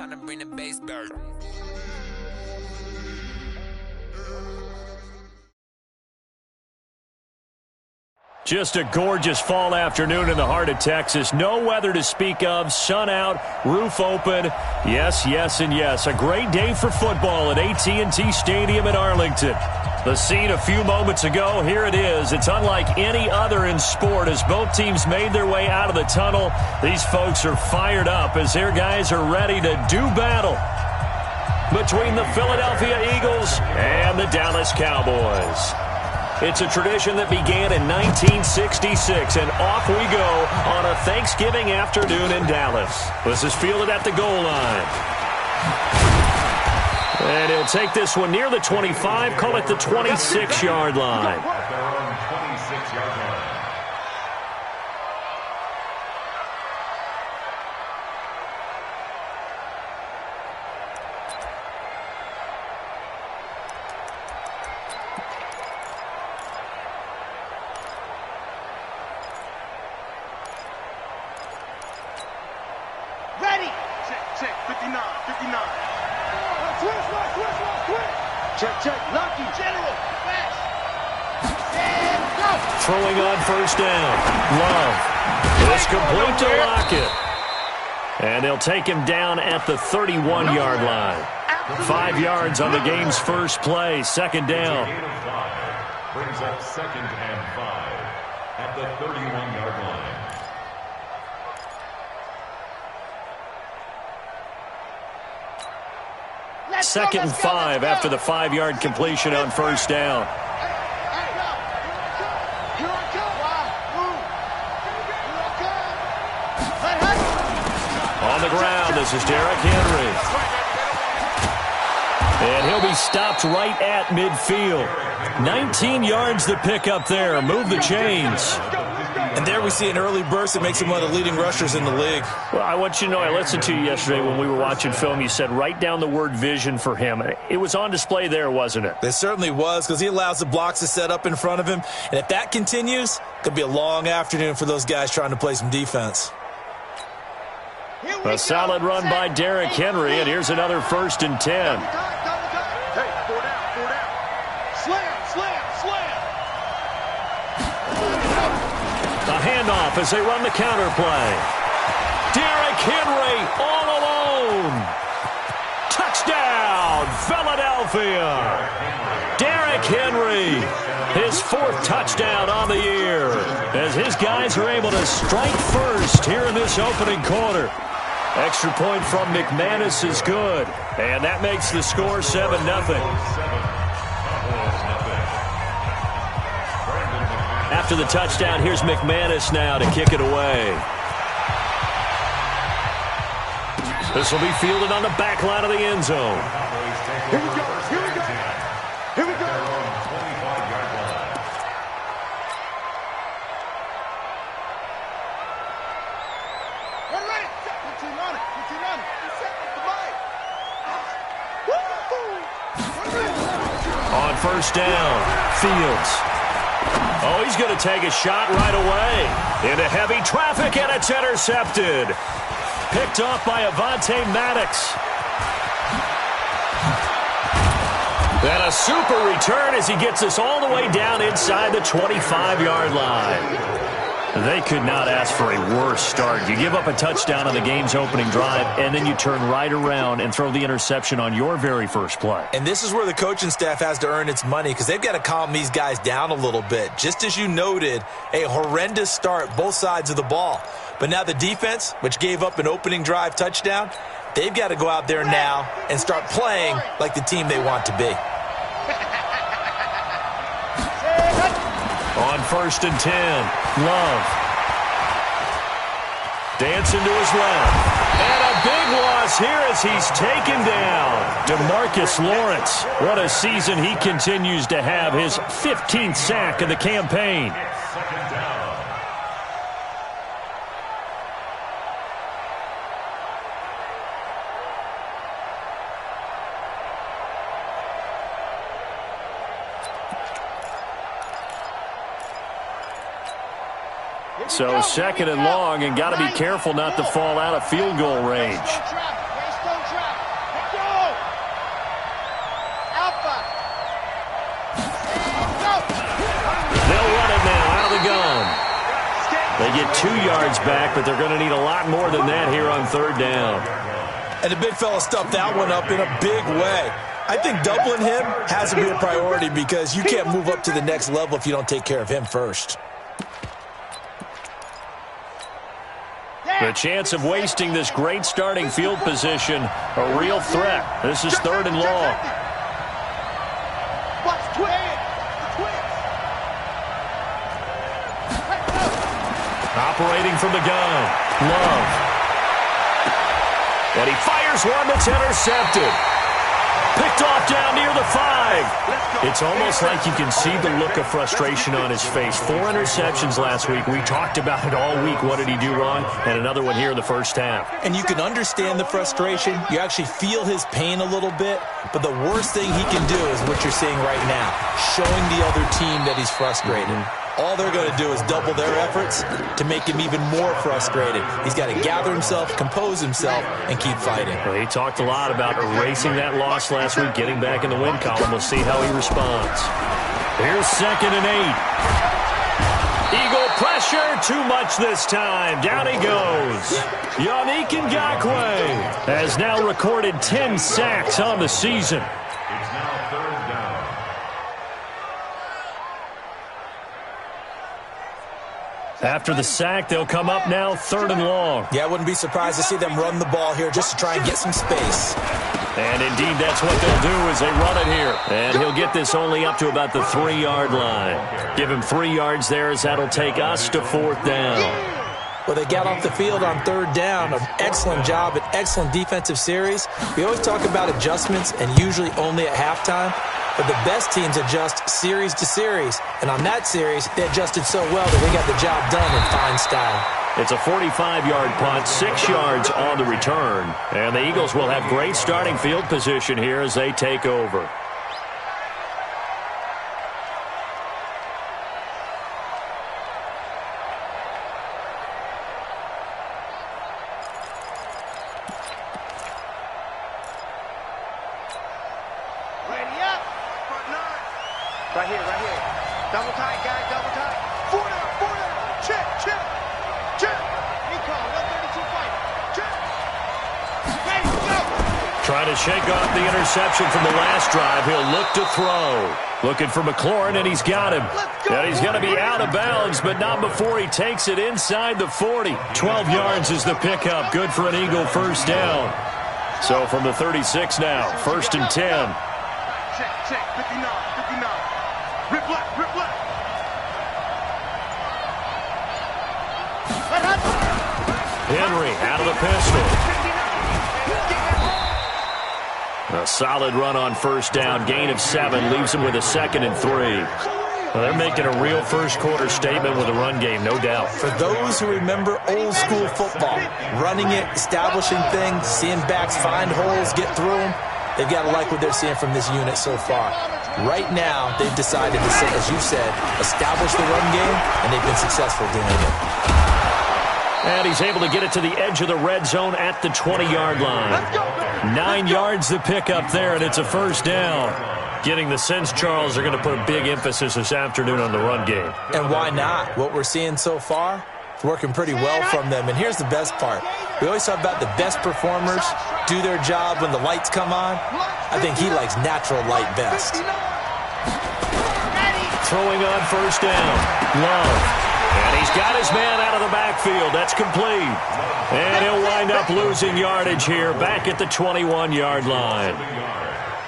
Time to bring the bass back. Just a gorgeous fall afternoon in the heart of Texas. No weather to speak of. Sun out, roof open. Yes, yes, and yes. A great day for football at AT&T Stadium in Arlington. The scene a few moments ago, here it is. It's unlike any other in sport as both teams made their way out of the tunnel. These folks are fired up as their guys are ready to do battle between the Philadelphia Eagles and the Dallas Cowboys. It's a tradition that began in 1966, and off we go on a Thanksgiving afternoon in Dallas. This is fielded at the goal line. And he'll take this one near the 25, call it the 26-yard line. Ready! Check, 59. Check, Lucky, General, fast. And go! Throwing on first down. Love. It's complete to Lockett. And they'll take him down at the 31-yard line. 5 yards on the game's first play. Second down. Brings up 2nd and 5 at the 31-yard line. Second and 5 after the 5-yard completion on first down. On the ground, this is Derrick Henry. And he'll be stopped right at midfield. 19 yards to pick up there. Move the chains. And there we see an early burst that makes him one of the leading rushers in the league. Well, I want you to know, I listened to you yesterday when we were watching film. You said write down the word vision for him. It was on display there, wasn't it? It certainly was, because he allows the blocks to set up in front of him. And if that continues, it could be a long afternoon for those guys trying to play some defense. A solid run by Derrick Henry, and here's another 1st and 10. Hey, 4 down. Slam. A handoff as they run the counter play. Derrick Henry all alone. Touchdown, Philadelphia. Derrick Henry, his 4th touchdown on the year, as his guys are able to strike first here in this opening quarter. Extra point from McManus is good, and that makes the score 7-0. After the touchdown, here's McManus now to kick it away. This will be fielded on the back line of the end zone. Here we go. On first down, Fields. Oh, he's going to take a shot right away into heavy traffic, and it's intercepted. Picked off by Avonte Maddox. And a super return as he gets us all the way down inside the 25-yard line. They could not ask for a worse start. You give up a touchdown on the game's opening drive, and then you turn right around and throw the interception on your very first play. And this is where the coaching staff has to earn its money, because they've got to calm these guys down a little bit. Just as you noted, a horrendous start, both sides of the ball. But now the defense, which gave up an opening drive touchdown, they've got to go out there now and start playing like the team they want to be. On 1st and 10, Love. Dancing to his left. And a big loss here as he's taken down. DeMarcus Lawrence. What a season he continues to have. His 15th sack of the campaign. So 2nd and long, and got to be careful not to fall out of field goal range. get 2 yards back, but they're going to need a lot more than that here on third down. And the big fella stuffed that one up in a big way. I think doubling him has to be a priority because you can't move up to the next level if you don't take care of him first. The chance of wasting this great starting field position, a real threat. This is third and long. Operating from the gun, Love. And he fires one that's intercepted. Picked off down near the 5. It's almost like you can see the look of frustration on his face. 4 interceptions last week. We talked about it all week. What did he do wrong? And another one here in the first half. And you can understand the frustration. You actually feel his pain a little bit. But the worst thing he can do is what you're seeing right now, showing the other team that he's frustrated. All they're going to do is double their efforts to make him even more frustrated. He's got to gather himself, compose himself, and keep fighting. Well, he talked a lot about erasing that loss last week, getting back in the win column. We'll see how he responds. Here's 2nd and 8. Eagle pressure, too much this time. Down he goes. Yannick Ngakoue has now recorded 10 sacks on the season. It's now third down. After the sack, they'll come up now 3rd and long. Yeah, I wouldn't be surprised to see them run the ball here just to try and get some space. And indeed, that's what they'll do as they run it here. And he'll get this only up to about the 3-yard line. Give him 3 yards there as that'll take us to 4th down. Well, they got off the field on 3rd down. An excellent job, an excellent defensive series. We always talk about adjustments and usually only at halftime. But the best teams adjust series to series. And on that series, they adjusted so well that they got the job done in fine style. It's a 45-yard punt, 6 yards on the return. And the Eagles will have great starting field position here as they take over. Right here. Double tight, guys, double tight. 4 down. Check. He called 132 fight. Check. Ready, go. Trying to shake off the interception from the last drive. He'll look to throw. Looking for McLaurin, and he's got him. And he's going to be out of bounds, but not before he takes it inside the 40. 12 yards is the pickup. Good for an Eagle first down. So from the 36 now, 1st and 10. Check. 59. Rip left. Henry out of the pistol. A solid run on first down. Gain of 7 leaves him with a 2nd and 3. Well, they're making a real first quarter statement with a run game, no doubt. For those who remember old school football, running it, establishing things, seeing backs find holes, get through them, they've got to like what they're seeing from this unit so far. Right now, they've decided to, as you said, establish the run game, and they've been successful doing it. And he's able to get it to the edge of the red zone at the 20-yard line. 9 yards the pickup there, and it's a first down. Getting the sense, Charles, they're going to put a big emphasis this afternoon on the run game. And why not? What we're seeing so far, it's working pretty well from them. And here's the best part. We always talk about the best performers do their job when the lights come on. I think he likes natural light best. Throwing on first down. Love. And he's got his man out of the backfield. That's complete. And he'll wind up losing yardage here back at the 21-yard line.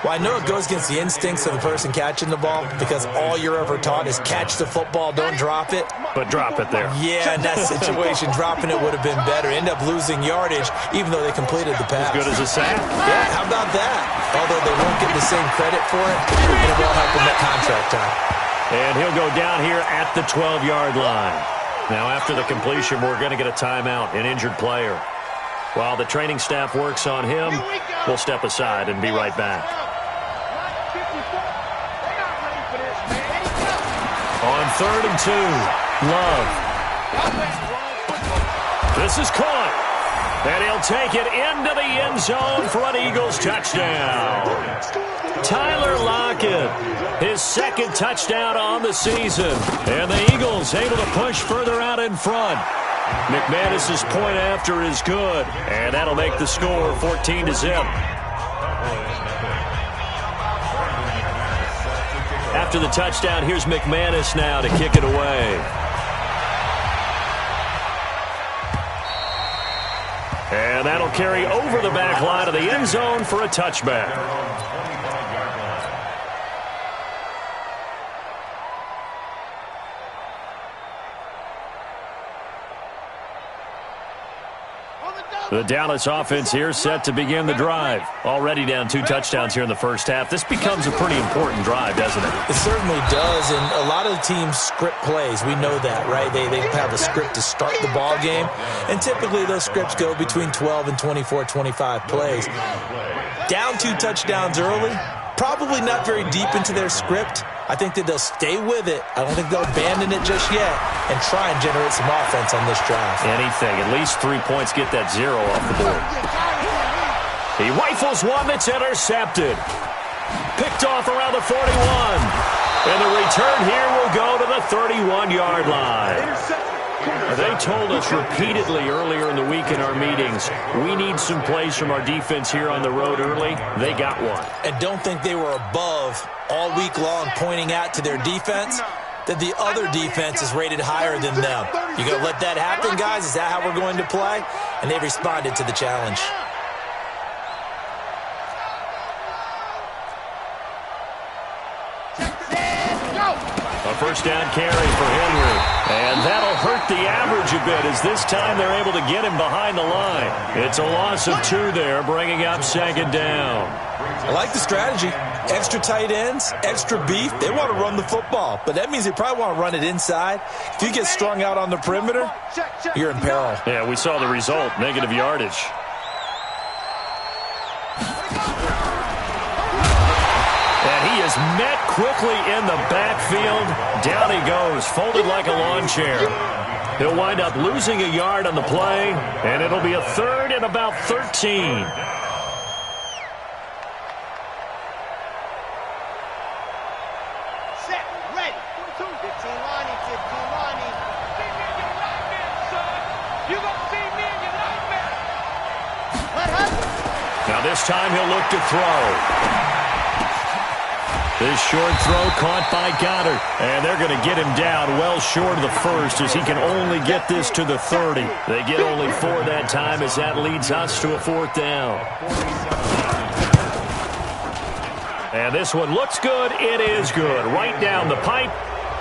Well, I know it goes against the instincts of the person catching the ball because all you're ever taught is catch the football, don't drop it. But drop it there. Yeah, in that situation, dropping it would have been better. End up losing yardage even though they completed the pass. As good as a sack? Yeah, how about that? Although they won't get the same credit for it, and it won't help them at contract time. And he'll go down here at the 12-yard line. Now, after the completion, we're going to get a timeout, an injured player. While the training staff works on him, we'll step aside and be right back. On 3rd and 2, Love. This is caught. And he'll take it into the end zone for an Eagles touchdown. Tyler Lockett, his second touchdown on the season. And the Eagles able to push further out in front. McManus's point after is good. And that'll make the score 14-0. After the touchdown, here's McManus now to kick it away. And that'll carry over the back line of the end zone for a touchback. The Dallas offense here set to begin the drive. Already down 2 touchdowns here in the first half. This becomes a pretty important drive, doesn't it? It certainly does, and a lot of the teams script plays. We know that, right? They have a script to start the ball game, and typically those scripts go between 12 and 24, 25 plays. Down 2 touchdowns early, probably not very deep into their script. I think that they'll stay with it. I don't think they'll abandon it just yet and try and generate some offense on this drive. Anything. At least 3 points. Get that 0 off the board. He rifles one that's intercepted. Picked off around the 41. And the return here will go to the 31-yard line. They told us repeatedly earlier in the week in our meetings, we need some plays from our defense here on the road early. They got one. And don't think they were above all week long pointing out to their defense that the other defense is rated higher than them. You going to let that happen, guys? Is that how we're going to play? And they responded to the challenge. A first down carry for Henry. And that'll hurt the average a bit as this time they're able to get him behind the line. It's a loss of 2 there, bringing up second down. I like the strategy. Extra tight ends, extra beef. They want to run the football, but that means they probably want to run it inside. If you get strung out on the perimeter, you're in peril. Yeah, we saw the result, negative yardage. And he is met quickly in the backfield. Down he goes, folded like a lawn chair. He'll wind up losing a yard on the play, and it'll be a 3rd and about 13. Now this time he'll look to throw. This short throw caught by Goddard. And they're going to get him down well short of the first as he can only get this to the 30. They get only 4 that time as that leads us to a 4th down. And this one looks good. It is good. Right down the pipe.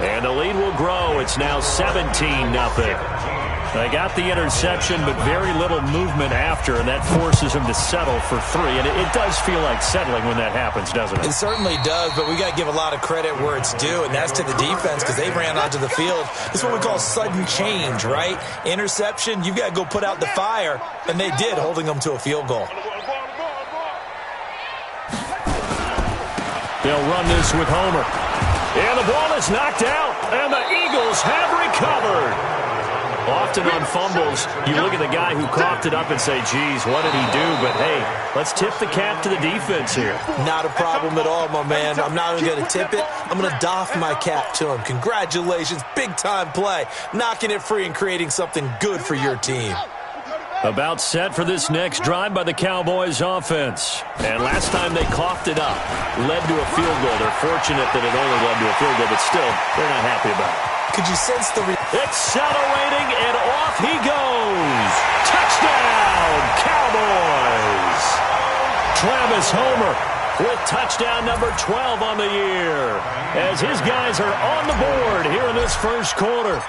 And the lead will grow. It's now 17-0. They got the interception, but very little movement after, and that forces them to settle for 3. And it does feel like settling when that happens, doesn't it? It certainly does, but we got to give a lot of credit where it's due, and that's to the defense because they ran onto the field. It's what we call sudden change, right? Interception, you've got to go put out the fire, and they did, holding them to a field goal. They'll run this with Homer. And the ball is knocked out, and the Eagles have recovered. Often on fumbles, you look at the guy who coughed it up and say, geez, what did he do? But, hey, let's tip the cap to the defense here. Not a problem at all, my man. I'm not even going to tip it. I'm going to doff my cap to him. Congratulations. Big-time play. Knocking it free and creating something good for your team. About set for this next drive by the Cowboys offense. And last time they coughed it up, led to a field goal. They're fortunate that it only led to a field goal, but still, they're not happy about it. Could you sense the... Accelerating, and off he goes. Touchdown, Cowboys. Travis Homer with touchdown number 12 on the year as his guys are on the board here in this first quarter.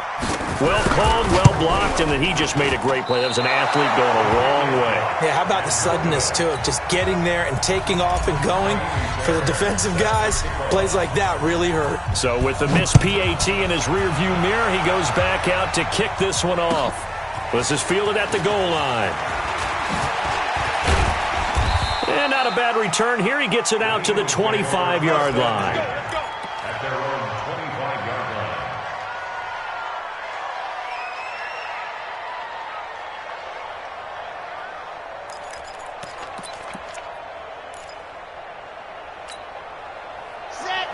Well called, well blocked, and then he just made a great play. That was an athlete going a long way. Yeah, how about the suddenness to it? Just getting there and taking off and going. For the defensive guys, plays like that really hurt. So with the missed PAT in his rearview mirror, he goes back out to kick this one off. This is fielded at the goal line. And not a bad return here. He gets it out to the 25-yard line. At their own 25-yard line.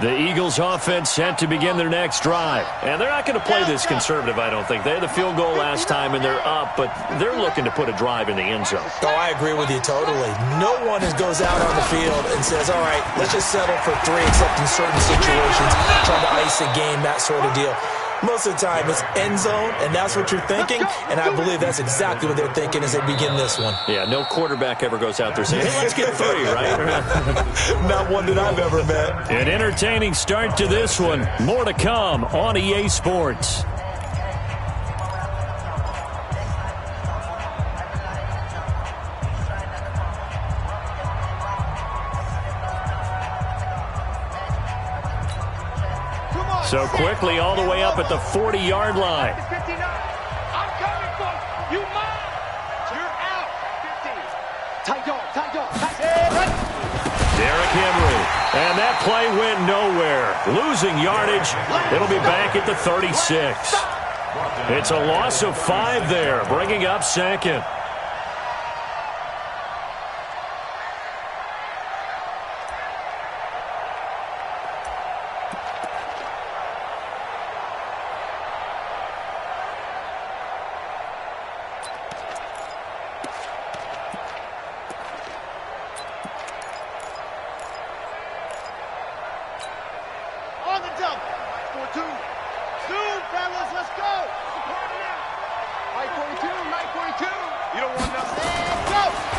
The Eagles offense set to begin their next drive. And they're not going to play this conservative, I don't think. They had the field goal last time, and they're up, but they're looking to put a drive in the end zone. Oh, I agree with you totally. No one goes out on the field and says, all right, let's just settle for 3, except in certain situations, trying to ice a game, that sort of deal. Most of the time, it's end zone, and that's what you're thinking, and I believe that's exactly what they're thinking as they begin this one. Yeah, no quarterback ever goes out there saying, hey, let's get 3, right? Not one that I've ever met. An entertaining start to this one. More to come on EA Sports. So quickly all the way up at the 40-yard line. 59. I'm coming for you. Mine. You're out. 50. Tight dog. Derrick Henry. And that play went nowhere. Losing yardage. It'll be back at the 36. It's a loss of 5 there, bringing up second.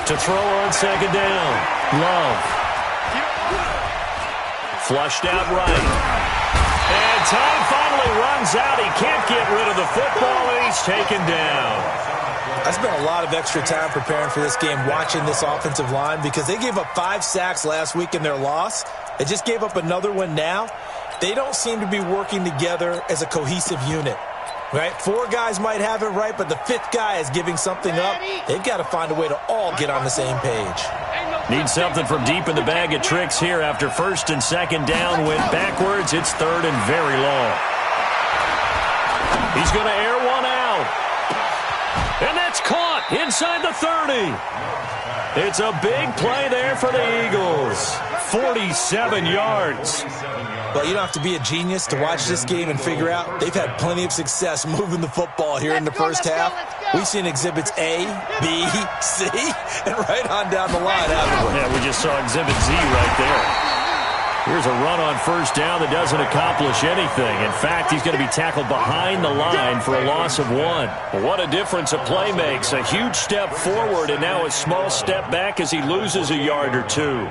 To throw on second down. Love. Flushed out right. And time finally runs out. He can't get rid of the football, and he's taken down. I spent a lot of extra time preparing for this game, watching this offensive line, because they gave up 5 sacks last week in their loss. They just gave up another one now. They don't seem to be working together as a cohesive unit. Right? 4 guys might have it right, but the 5th guy is giving something up. They've got to find a way to all get on the same page. Need something from deep in the bag of tricks here after first and second down went backwards. It's third and very long. He's going to air one out. And that's caught inside the 30. It's a big play there for the Eagles. 47 yards. Well, you don't have to be a genius to watch this game and figure out they've had plenty of success moving the football here in the first half. We've seen exhibits A, B, C, and right on down the line, haven't we? Yeah, we just saw exhibit Z right there. Here's a run on first down that doesn't accomplish anything. In fact, he's going to be tackled behind the line for a loss of 1. What a difference a play makes. A huge step forward and now a small step back as he loses a yard or 2.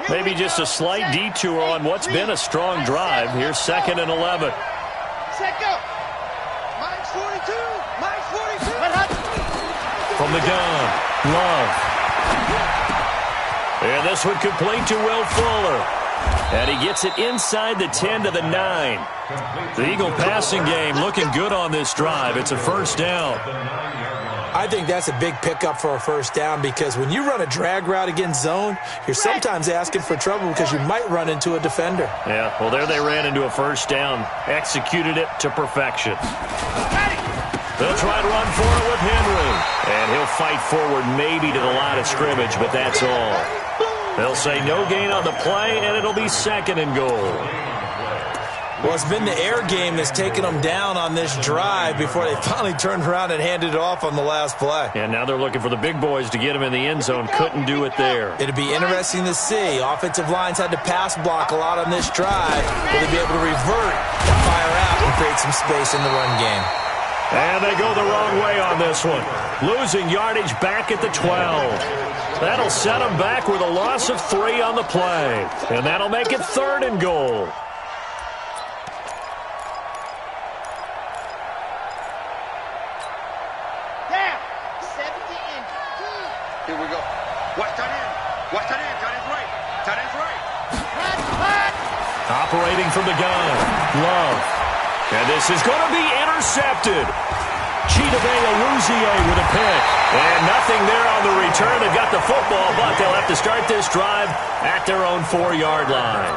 Maybe just a slight detour on what's been a strong drive. Here's 2nd and 11. Set go. Mine's 42. Mine's 42. From the gun, Love. And this one complete to Will Fuller. And he gets it inside the 10 to the 9. The Eagle passing game looking good on this drive. It's a first down. I think that's a big pickup for a first down, because when you run a drag route against zone, you're sometimes asking for trouble because you might run into a defender. Yeah, well, there they ran into a first down. Executed it to perfection. They'll try to run for it with Henry. And he'll fight forward maybe to the line of scrimmage, but that's all. They'll say no gain on the play, and it'll be 2nd and goal. Well, it's been the air game that's taken them down on this drive before they finally turned around and handed it off on the last play. And now they're looking for the big boys to get him in the end zone. Couldn't do it there. It'll be interesting to see. Offensive lines had to pass block a lot on this drive. Will they be able to revert and fire out and create some space in the run game? And they go the wrong way on this one. Losing yardage back at the 12. That'll set them back with a loss of 3 on the play. And that'll make it 3rd and goal. Here we go. Watch that in. Watch that in. That is right. That is right. Operating from the gun. Love. And this is going to be intercepted. Chidobe Awuzie with a pick. And nothing there on the return. They've got the football, but they'll have to start this drive at their own 4-yard line.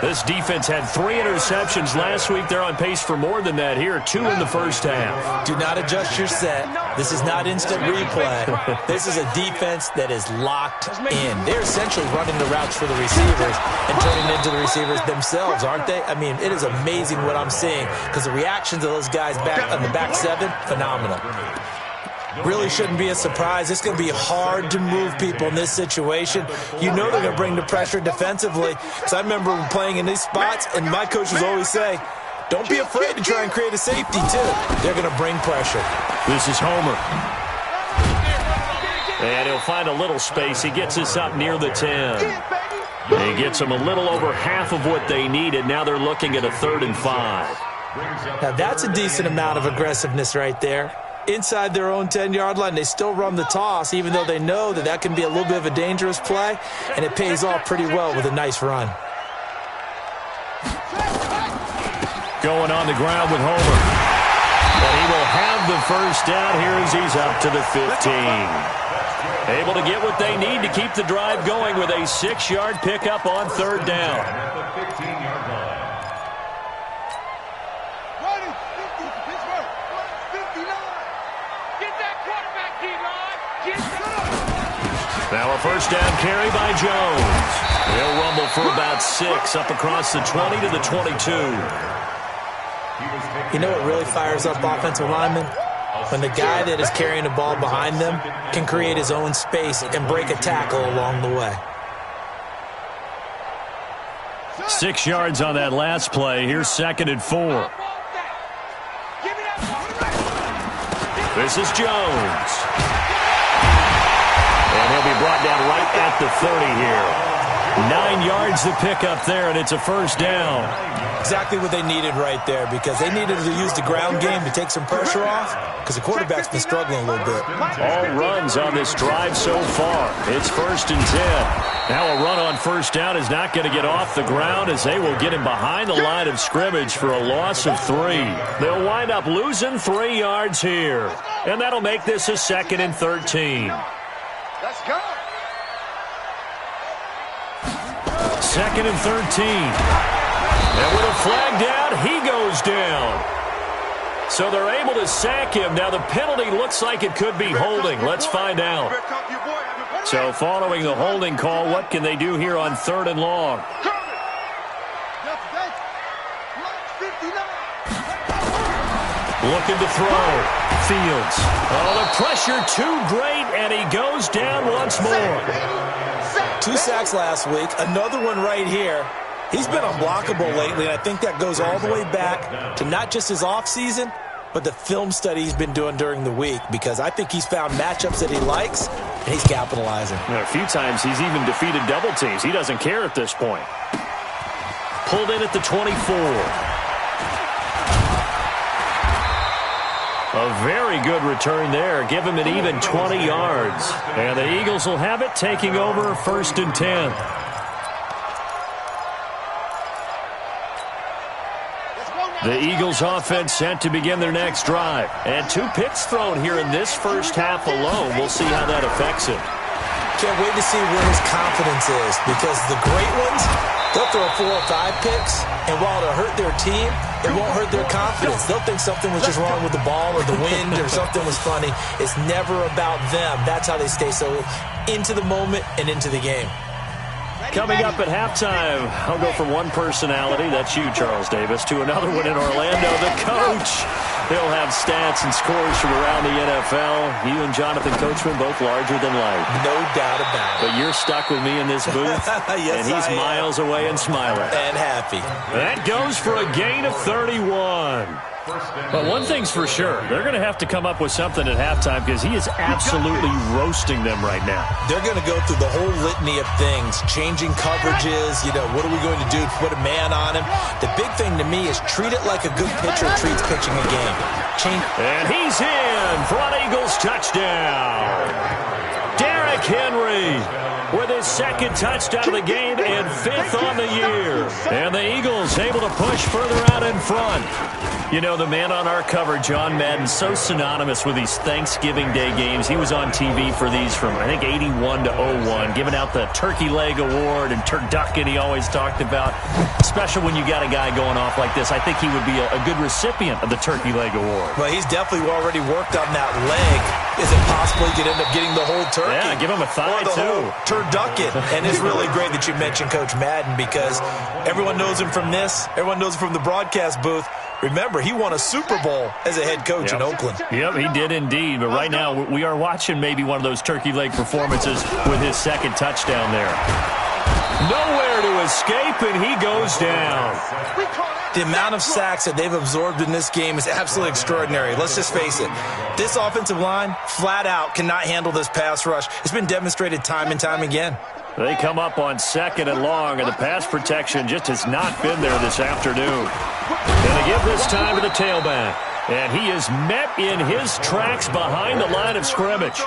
This defense had 3 interceptions last week. They're on pace for more than that here, 2 in the first half. Do not adjust your set. This is not instant replay. This is a defense that is locked in. They're essentially running the routes for the receivers and turning it into the receivers themselves, aren't they? I mean, it is amazing what I'm seeing because the reactions of those guys back on the back 7, phenomenal. Really shouldn't be a surprise. It's going to be hard to move people in this situation. You know they're going to bring the pressure defensively. Because I remember playing in these spots, and my coaches always say, don't be afraid to try and create a safety, too. They're going to bring pressure. This is Homer. And he'll find a little space. He gets us up near the 10. He gets them a little over half of what they needed. Now they're looking at a 3rd and 5. Now, that's a decent amount of aggressiveness right there. Inside their own 10-yard line, they still run the toss, even though they know that that can be a little bit of a dangerous play, and it pays off pretty well with a nice run. Going on the ground with Homer. And he will have the first down here as he's up to the 15. Able to get what they need to keep the drive going with a 6-yard pickup on 3rd down. Now a first down carry by Jones. He'll rumble for about 6 up across the 20 to the 22. You know what really fires up offensive linemen? When the guy that is carrying the ball behind them can create his own space and break a tackle along the way. 6 yards on that last play. Here's 2nd and 4. This is Jones. And he'll be brought down right at the 30 here. 9 yards to pick up there, and it's a first down. Exactly what they needed right there, because they needed to use the ground game to take some pressure off, because the quarterback's been struggling a little bit. All runs on this drive so far. It's 1st and 10. Now a run on first down is not going to get off the ground as they will get him behind the line of scrimmage for a loss of 3. They'll wind up losing 3 yards here, and that'll make this a 2nd and 13. Let's go. 2nd and 13. And with a flag down, he goes down. So they're able to sack him. Now the penalty looks like it could be holding. Let's find out. So following the holding call, what can they do here on 3rd and long? Looking to throw. Fields. Oh, the pressure too great, and he goes down once more. 2 sacks last week, another one right here. He's been unblockable lately, and I think that goes all the way back to not just his offseason, but the film study he's been doing during the week, because I think he's found matchups that he likes, and he's capitalizing. A few times he's even defeated double teams. He doesn't care at this point. Pulled in at the 24. A very good return there. Give him an even 20 yards. And the Eagles will have it, taking over 1st and 10. The Eagles offense set to begin their next drive. And 2 picks thrown here in this first half alone. We'll see how that affects him. Can't wait to see where his confidence is, because the great ones, they'll throw 4 or 5 picks, and while it'll hurt their team, it won't hurt their confidence. They'll think something was just wrong with the ball or the wind or something was funny. It's never about them. That's how they stay so into the moment and into the game. Coming up at halftime, I'll go from one personality, that's you, Charles Davis, to another one in Orlando, the coach. He'll have stats and scores from around the NFL. You and Jonathan Coachman both larger than life. No doubt about it. But you're stuck with me in this booth, yes, and he's miles away and smiling. And happy. That goes for a gain of 31. But one thing's for sure, they're going to have to come up with something at halftime, because he is absolutely roasting them right now. They're going to go through the whole litany of things, changing coverages, what are we going to do to put a man on him? The big thing to me is treat it like a good pitcher treats pitching a game. And he's in for an Eagles touchdown. Derrick Henry with his 2nd touchdown of the game and 5th on the year. And the Eagles able to push further out in front. You know, the man on our cover, John Madden, so synonymous with these Thanksgiving Day games. He was on TV for these from, I think, 81 to 01, giving out the Turkey Leg Award and turducken he always talked about. Special when you got a guy going off like this. I think he would be a good recipient of the Turkey Leg Award. Well, he's definitely already worked on that leg. Is it possible he could end up getting the whole turkey? Yeah, give him a thigh, or the whole turducken. And it's really great that you mentioned Coach Madden because everyone knows him from this. Everyone knows him from the broadcast booth. Remember, he won a Super Bowl as a head coach in Oakland. Yep, he did indeed. But right now, we are watching maybe one of those turkey leg performances with his second touchdown there. Nowhere to escape, and he goes down. The amount of sacks that they've absorbed in this game is absolutely extraordinary. Let's just face it. This offensive line, flat out, cannot handle this pass rush. It's been demonstrated time and time again. They come up on 2nd and long, and the pass protection just has not been there this afternoon. Going to give this time to the tailback. And he is met in his tracks behind the line of scrimmage.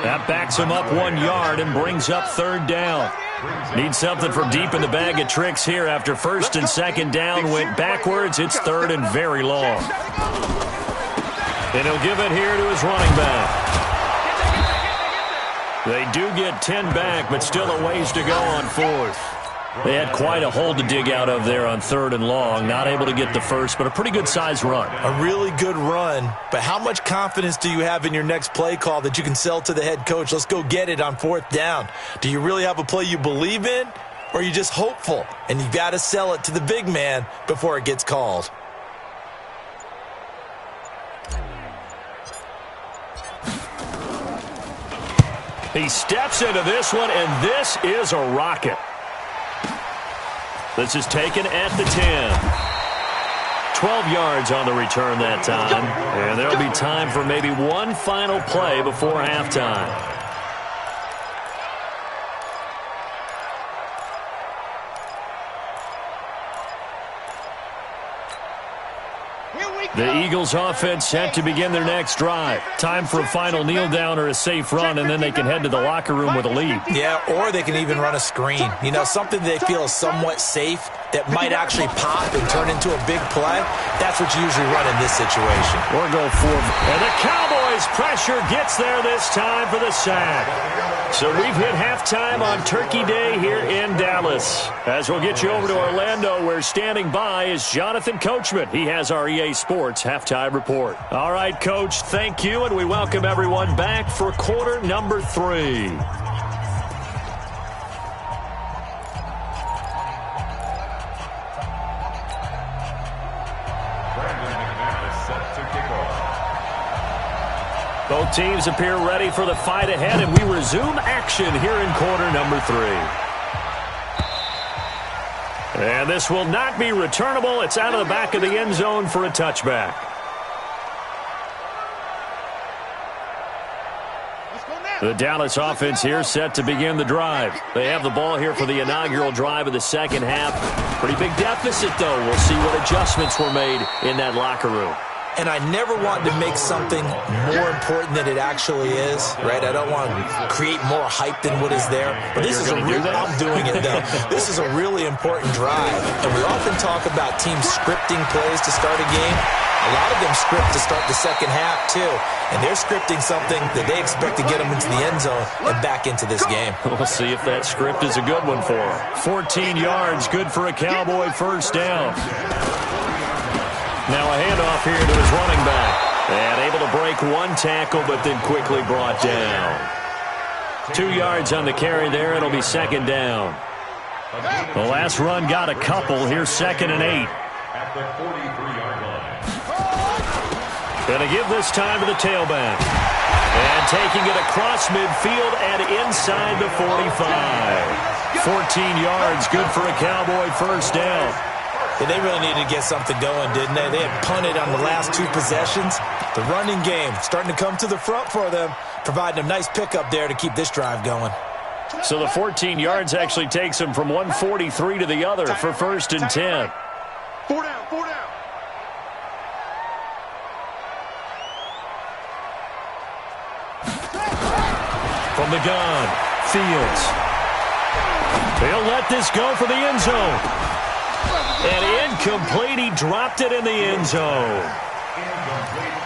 That backs him up 1 yard and brings up 3rd down. Need something from deep in the bag of tricks here after 1st and 2nd down went backwards. It's 3rd and very long. And he'll give it here to his running back. They do get 10 back, but still a ways to go on 4th. They had quite a hole to dig out of there on 3rd and long. Not able to get the first, but a pretty good-sized run. A really good run, but how much confidence do you have in your next play call that you can sell to the head coach? Let's go get it on 4th down. Do you really have a play you believe in, or are you just hopeful? And you've got to sell it to the big man before it gets called. He steps into this one, and this is a rocket. This is taken at the 10. 12 yards on the return that time. And there'll be time for maybe one final play before halftime. The Eagles offense set to begin their next drive. Time for a final kneel down or a safe run, and then they can head to the locker room with a lead. Yeah, or they can even run a screen. You know, something they feel is somewhat safe that might actually pop and turn into a big play. That's what you usually run in this situation. Or go forward. And the Cowboys' pressure gets there this time for the sack. So we've hit halftime on Turkey Day here in Dallas. As we'll get you over to Orlando, where standing by is Jonathan Coachman. He has our EA Sports halftime report. All right, Coach, thank you, and we welcome everyone back for quarter number 3. Both teams appear ready for the fight ahead, and we resume action here in quarter number 3. And this will not be returnable. It's out of the back of the end zone for a touchback. The Dallas offense here set to begin the drive. They have the ball here for the inaugural drive of the second half. Pretty big deficit, though. We'll see what adjustments were made in that locker room. And I never want to make something more important than it actually is, right? I don't want to create more hype than what is there. But this is I'm doing it, though. This is a really important drive. And we often talk about teams scripting plays to start a game. A lot of them script to start the second half, too. And they're scripting something that they expect to get them into the end zone and back into this game. We'll see if that script is a good one for them. 14 yards, good for a Cowboy first down. Now a handoff here to his running back. And able to break one tackle, but then quickly brought down. 2 yards on the carry there. It'll be second down. The last run got a couple. Here's 2nd and 8. At the 43-yard line. Going to give this time to the tailback. And taking it across midfield and inside the 45. 14 yards, good for a Cowboy first down. Yeah, they really needed to get something going, didn't they? They had punted on the last 2 possessions. The running game starting to come to the front for them, providing a nice pickup there to keep this drive going. So the 14 yards actually takes them from 143 to the other for 1st and 10. 4 down, 4 down. From the gun, Fields. They'll let this go for the end zone. And incomplete. He dropped it in the end zone.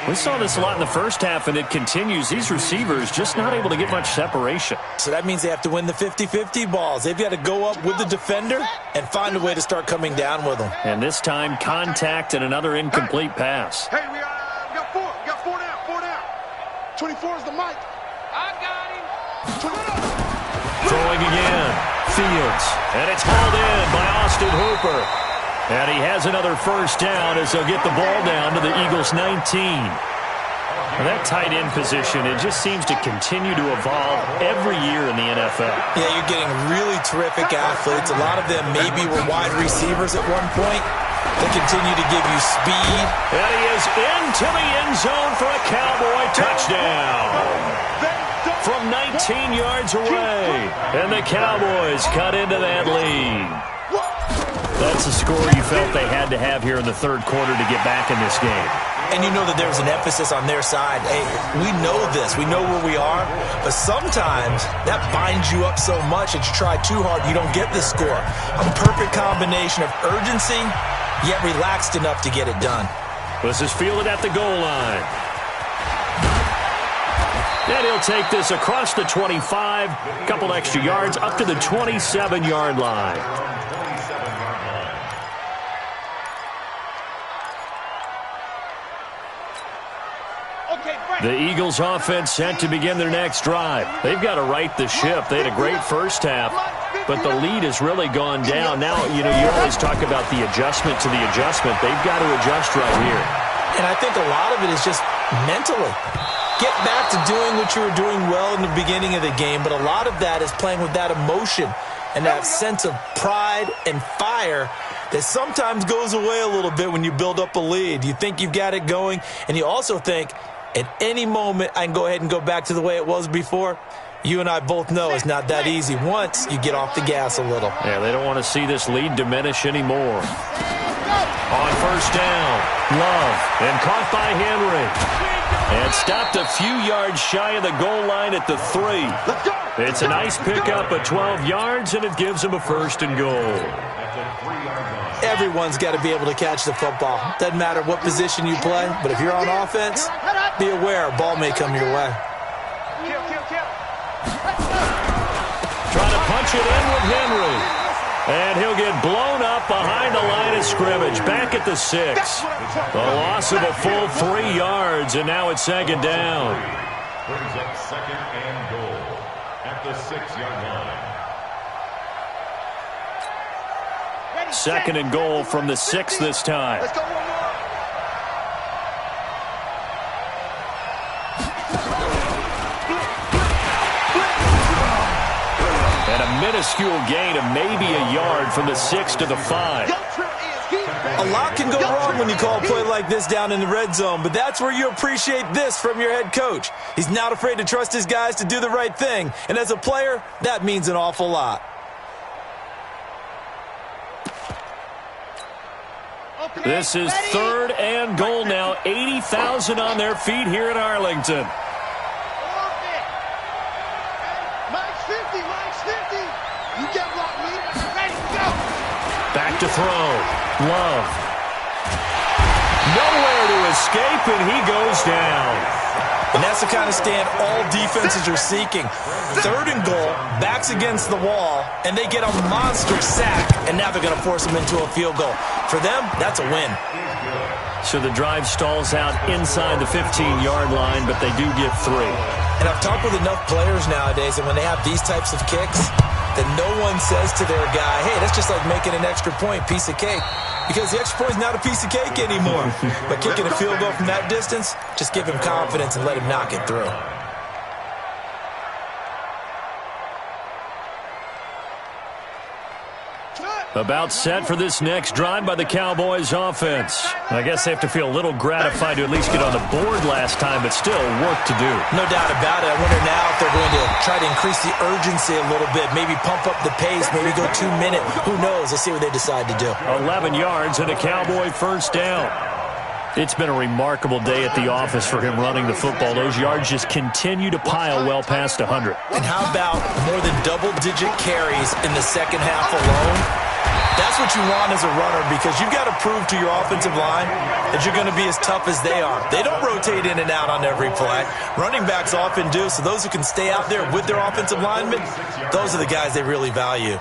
We saw this a lot in the first half, and it continues. These receivers just not able to get much separation. So that means they have to win the 50-50 balls. They've got to go up with the defender and find a way to start coming down with them. And this time, contact and another incomplete pass. Hey, we got four. We got 4 down. 4 down. 24 is the mic. I got him. Throwing again. Fields. And it's hauled in by Austin Hooper. And he has another first down as they'll get the ball down to the Eagles' 19. And that tight end position, it just seems to continue to evolve every year in the NFL. Yeah, you're getting really terrific athletes. A lot of them maybe were wide receivers at one point. They continue to give you speed. And he is into the end zone for a Cowboy touchdown. From 19 yards away. And the Cowboys cut into that lead. That's a score you felt they had to have here in the third quarter to get back in this game. And you know that there's an emphasis on their side. Hey, we know this. We know where we are. But sometimes that binds you up so much that you try too hard, you don't get the score. A perfect combination of urgency, yet relaxed enough to get it done. This is fielded at the goal line. And he'll take this across the 25, couple extra yards, up to the 27-yard line. The Eagles offense set to begin their next drive. They've got to right the ship. They had a great first half, but the lead has really gone down. Now, you always talk about the adjustment to the adjustment. They've got to adjust right here. And I think a lot of it is just mentally. Get back to doing what you were doing well in the beginning of the game, but a lot of that is playing with that emotion and that sense of pride and fire that sometimes goes away a little bit when you build up a lead. You think you've got it going, and you also think, at any moment, I can go ahead and go back to the way it was before. You and I both know it's not that easy once you get off the gas a little. Yeah, they don't want to see this lead diminish anymore. On first down, Love, and caught by Henry. And stopped a few yards shy of the goal line at the 3. It's a nice pickup at 12 yards, and it gives them a first and goal. Everyone's got to be able to catch the football. Doesn't matter what position you play, but if you're on offense, be aware a ball may come your way. Trying to punch it in with Henry. And he'll get blown up behind the line of scrimmage. Back at the 6. A loss of a full 3 yards, and now it's second down. Brings up second and goal at the 6-yard line. Second and goal from the 6 this time. Let's go one more. And a minuscule gain of maybe a yard from the 6 to the 5. A lot can go wrong when you call a play like this down in the red zone, but that's where you appreciate this from your head coach. He's not afraid to trust his guys to do the right thing, and as a player, that means an awful lot. This is third and goal now. 80,000 on their feet here in Arlington. Mike's 50. You get blocked, me. Ready, go. Back to throw. Love. Nowhere to escape, and he goes down. And that's the kind of stand all defenses are seeking. Third and goal, backs against the wall, and they get a monster sack, and now they're going to force them into a field goal. For them, that's a win. So the drive stalls out inside the 15-yard line, but they do get 3. And I've talked with enough players nowadays, and when they have these types of kicks, that no one says to their guy, hey, that's just like making an extra point, piece of cake. Because the extra point is not a piece of cake anymore. But kicking a field goal from that distance, just give him confidence and let him knock it through. About set for this next drive by the Cowboys offense. I guess they have to feel a little gratified to at least get on the board last time, but still work to do. No doubt about it. I wonder now if they're going to try to increase the urgency a little bit, maybe pump up the pace, maybe go 2 minute. Who knows? Let's see what they decide to do. 11 yards and a Cowboy first down. It's been a remarkable day at the office for him running the football. Those yards just continue to pile well past 100. And how about more than double-digit carries in the second half alone? That's what you want as a runner, because you've got to prove to your offensive line that you're going to be as tough as they are. They don't rotate in and out on every play. Running backs often do, so those who can stay out there with their offensive linemen, those are the guys they really value.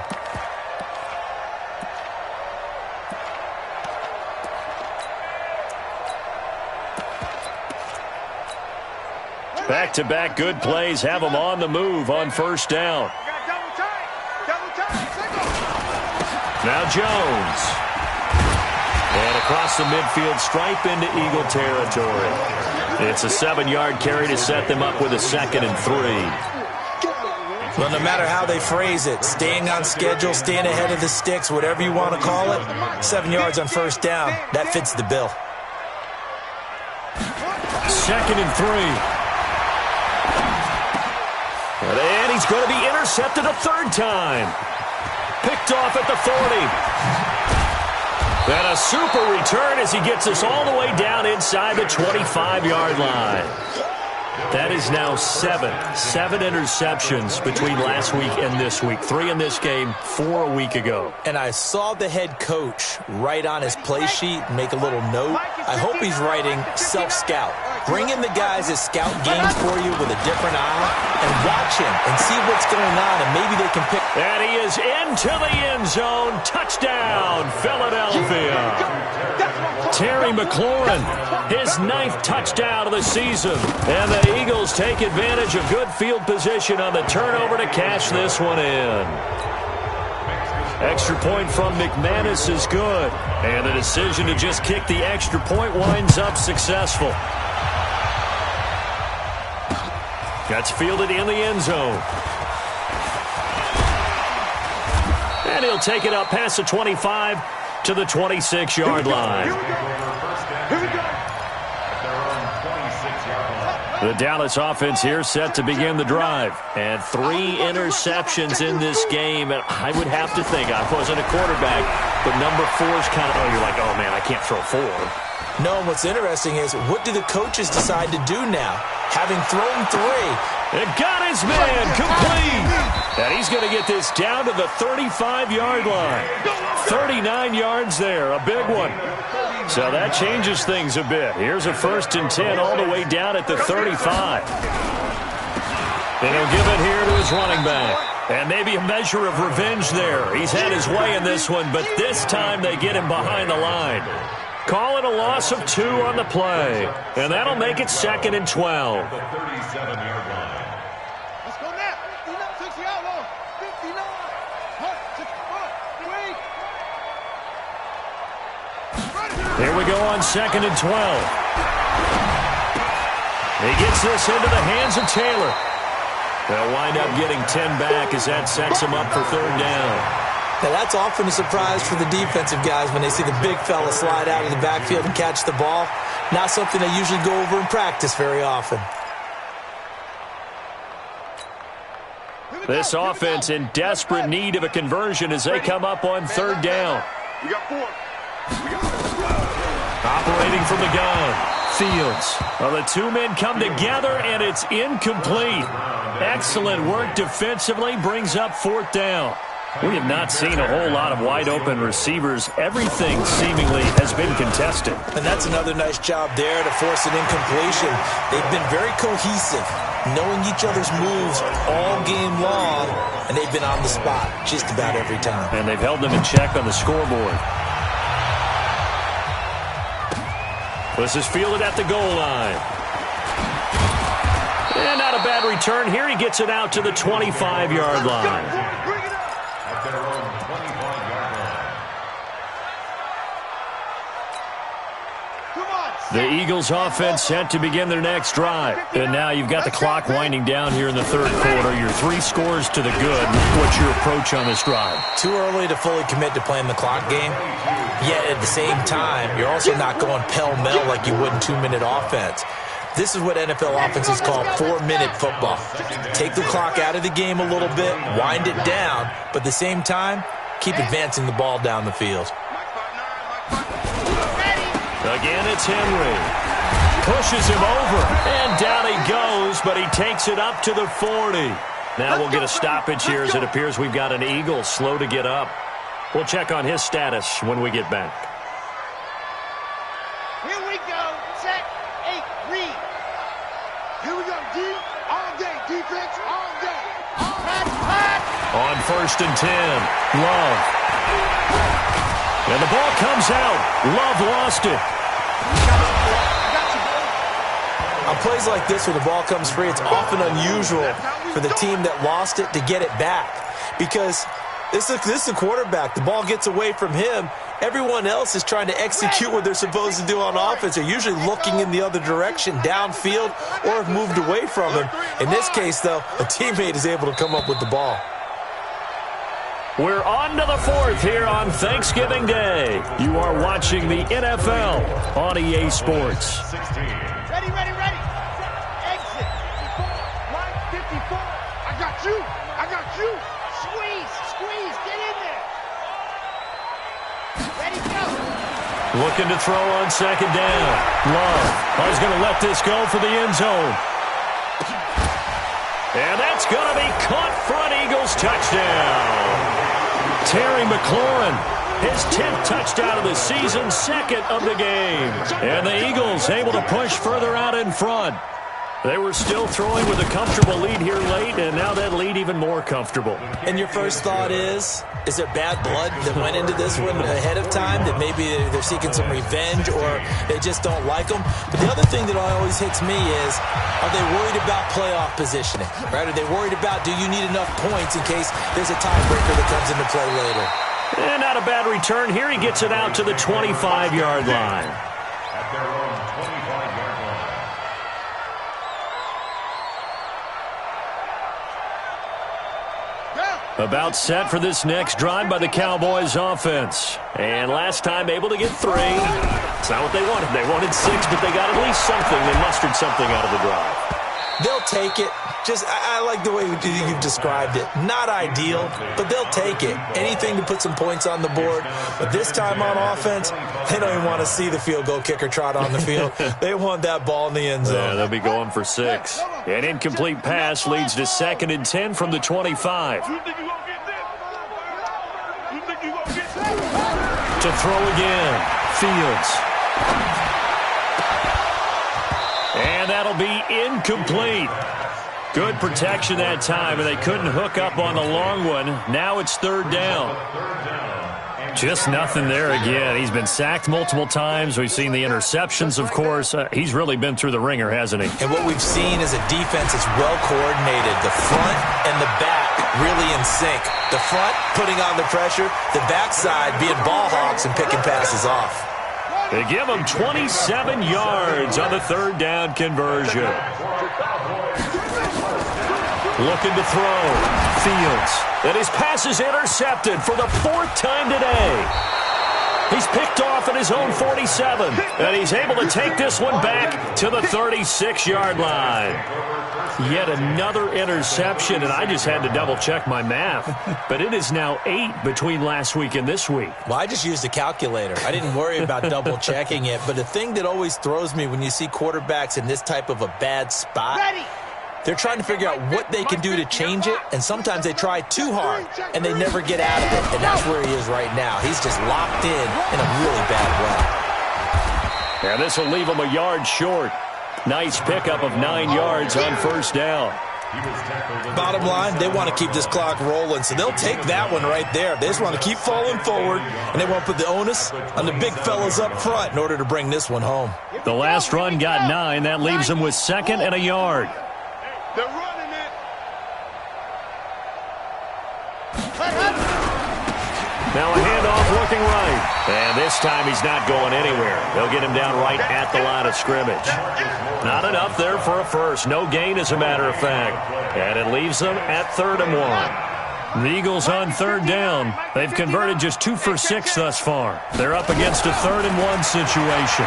Back-to-back good plays have them on the move on first down. Now Jones. And across the midfield stripe into Eagle territory. It's a 7-yard carry to set them up with a 2nd and 3. Well, no matter how they phrase it, staying on schedule, staying ahead of the sticks, whatever you want to call it, 7 yards on first down, that fits the bill. 2nd and 3. And he's going to be intercepted a 3rd time. Picked off at the 40. And a super return as he gets us all the way down inside the 25-yard line. That is now 7 interceptions between last week and this week. 3 in this game, 4 a week ago. And I saw the head coach write on his play sheet, make a little note. I hope he's writing self-scout. Bring in the guys that scout games for you with a different eye and watch him and see what's going on, and maybe they can pick. And he is into the end zone. Touchdown, Philadelphia. Terry McLaurin, his 9th touchdown of the season. And the Eagles take advantage of good field position on the turnover to cash this one in. Extra point from McManus is good. And the decision to just kick the extra point winds up successful. That's fielded in the end zone. And he'll take it up past the 25 to the 26-yard line. The Dallas offense here set to begin the drive. And 3 interceptions in this game. And I would have to think, I wasn't a quarterback, but number 4 is kind of, you're like, oh, man, I can't throw 4. No, and what's interesting is, what do the coaches decide to do now? Having thrown 3. It got his man complete. And he's going to get this down to the 35-yard line. 39 yards there, a big one. So that changes things a bit. Here's a 1st and 10 all the way down at the 35. And he'll give it here to his running back. And maybe a measure of revenge there. He's had his way in this one, but this time they get him behind the line. Call it a loss of 2 on the play. And that'll make it 2nd and 12. The 37-yard line. Let's go now. 59, 60 out long. 59. Here we go on 2nd and 12. He gets this into the hands of Taylor. They'll wind up getting 10 back as that sets him up for 3rd down. Now, that's often a surprise for the defensive guys when they see the big fella slide out of the backfield and catch the ball. Not something they usually go over in practice very often. This offense in desperate need of a conversion as they come up on 3rd down. We got 4. Operating from the gun, Fields. Well, the 2 men come together, and it's incomplete. Excellent work defensively, brings up 4th down. We have not seen a whole lot of wide-open receivers. Everything seemingly has been contested. And that's another nice job there to force an incompletion. They've been very cohesive, knowing each other's moves all game long, and they've been on the spot just about every time. And they've held them in check on the scoreboard. This is fielded at the goal line. And not a bad return here. He gets it out to the 25-yard line. At their own 25-yard line. The Eagles offense set to begin their next drive. And now you've got the clock winding down here in the 3rd quarter. Your 3 scores to the good. What's your approach on this drive? Too early to fully commit to playing the clock game. Yet at the same time, you're also not going pell-mell like you would in 2-minute offense. This is what NFL offenses call 4-minute football. Take the clock out of the game a little bit, wind it down, but at the same time, keep advancing the ball down the field. Again, it's Henry. Pushes him over, and down he goes, but he takes it up to the 40. Now we'll get a stoppage here as it appears we've got an Eagle slow to get up. We'll check on his status when we get back. Here we go. Set, 8, read. Here we go. D, all day. Defense, all day. Pass. On 1st and 10, Love. And the ball comes out. Love lost it. On plays like this where the ball comes free, it's often unusual for the team that lost it to get it back. Because this is a quarterback. The ball gets away from him. Everyone else is trying to execute what they're supposed to do on offense. They're usually looking in the other direction, downfield, or have moved away from him. In this case, though, a teammate is able to come up with the ball. We're on to the 4th here on Thanksgiving Day. You are watching the NFL on EA Sports. Ready. Exit. 54. Line 54. I got you. Squeeze. Get in there. Ready, go. Looking to throw on 2nd down. Love. He's going to let this go for the end zone. And that's going to be caught for an Eagles touchdown. Terry McLaurin, his 10th touchdown of the season, 2nd of the game. And the Eagles able to push further out in front. They were still throwing with a comfortable lead here late, and now that lead even more comfortable. And your first thought is there bad blood that went into this one ahead of time, that maybe they're seeking some revenge or they just don't like them? But the other thing that always hits me is, are they worried about playoff positioning? Right? Are they worried about, do you need enough points in case there's a tiebreaker that comes into play later? And not a bad return here. He gets it out to the 25-yard line. At their own 25-yard line. About set for this next drive by the Cowboys offense. And last time able to get 3. It's not what they wanted. They wanted 6, but they got at least something. They mustered something out of the drive. They'll take it. I like the way you've described it. Not ideal, but they'll take it. Anything to put some points on the board. But this time on offense, they don't even want to see the field goal kicker trot on the field. They want that ball in the end zone. Yeah, they'll be going for 6. An incomplete pass leads to 2nd and 10 from the 25. To throw again, Fields. And that'll be incomplete. Good protection that time, and they couldn't hook up on the long one. Now it's 3rd down. Just nothing there again. He's been sacked multiple times. We've seen the interceptions, of course. He's really been through the ringer, hasn't he? And what we've seen is a defense that's well coordinated. The front and the back really in sync. The front putting on the pressure, the backside being ball hawks and picking passes off. They give him 27 yards on the 3rd down conversion. Looking to throw. Fields. And his pass is intercepted for the 4th time today. He's picked off at his own 47. And he's able to take this one back to the 36-yard line. Yet another interception, and I just had to double-check my math. But it is now 8 between last week and this week. Well, I just used a calculator. I didn't worry about double-checking it. But the thing that always throws me when you see quarterbacks in this type of a bad spot, they're trying to figure out what they can do to change it, and sometimes they try too hard, and they never get out of it. And that's where he is right now. He's just locked in a really bad way. And this will leave him a yard short. Nice pickup of 9 yards on 1st down. Bottom line, they want to keep this clock rolling, so they'll take that one right there. They just want to keep falling forward, and they want to put the onus on the big fellas up front in order to bring this one home. The last run got 9. That leaves them with 2nd and a yard. They're running it. Now a handoff looking right. And this time he's not going anywhere. They'll get him down right at the line of scrimmage. Not enough there for a first. No gain, as a matter of fact. And it leaves them at 3rd and 1. The Eagles on 3rd down. They've converted just 2 for 6 thus far. They're up against a 3rd and 1 situation.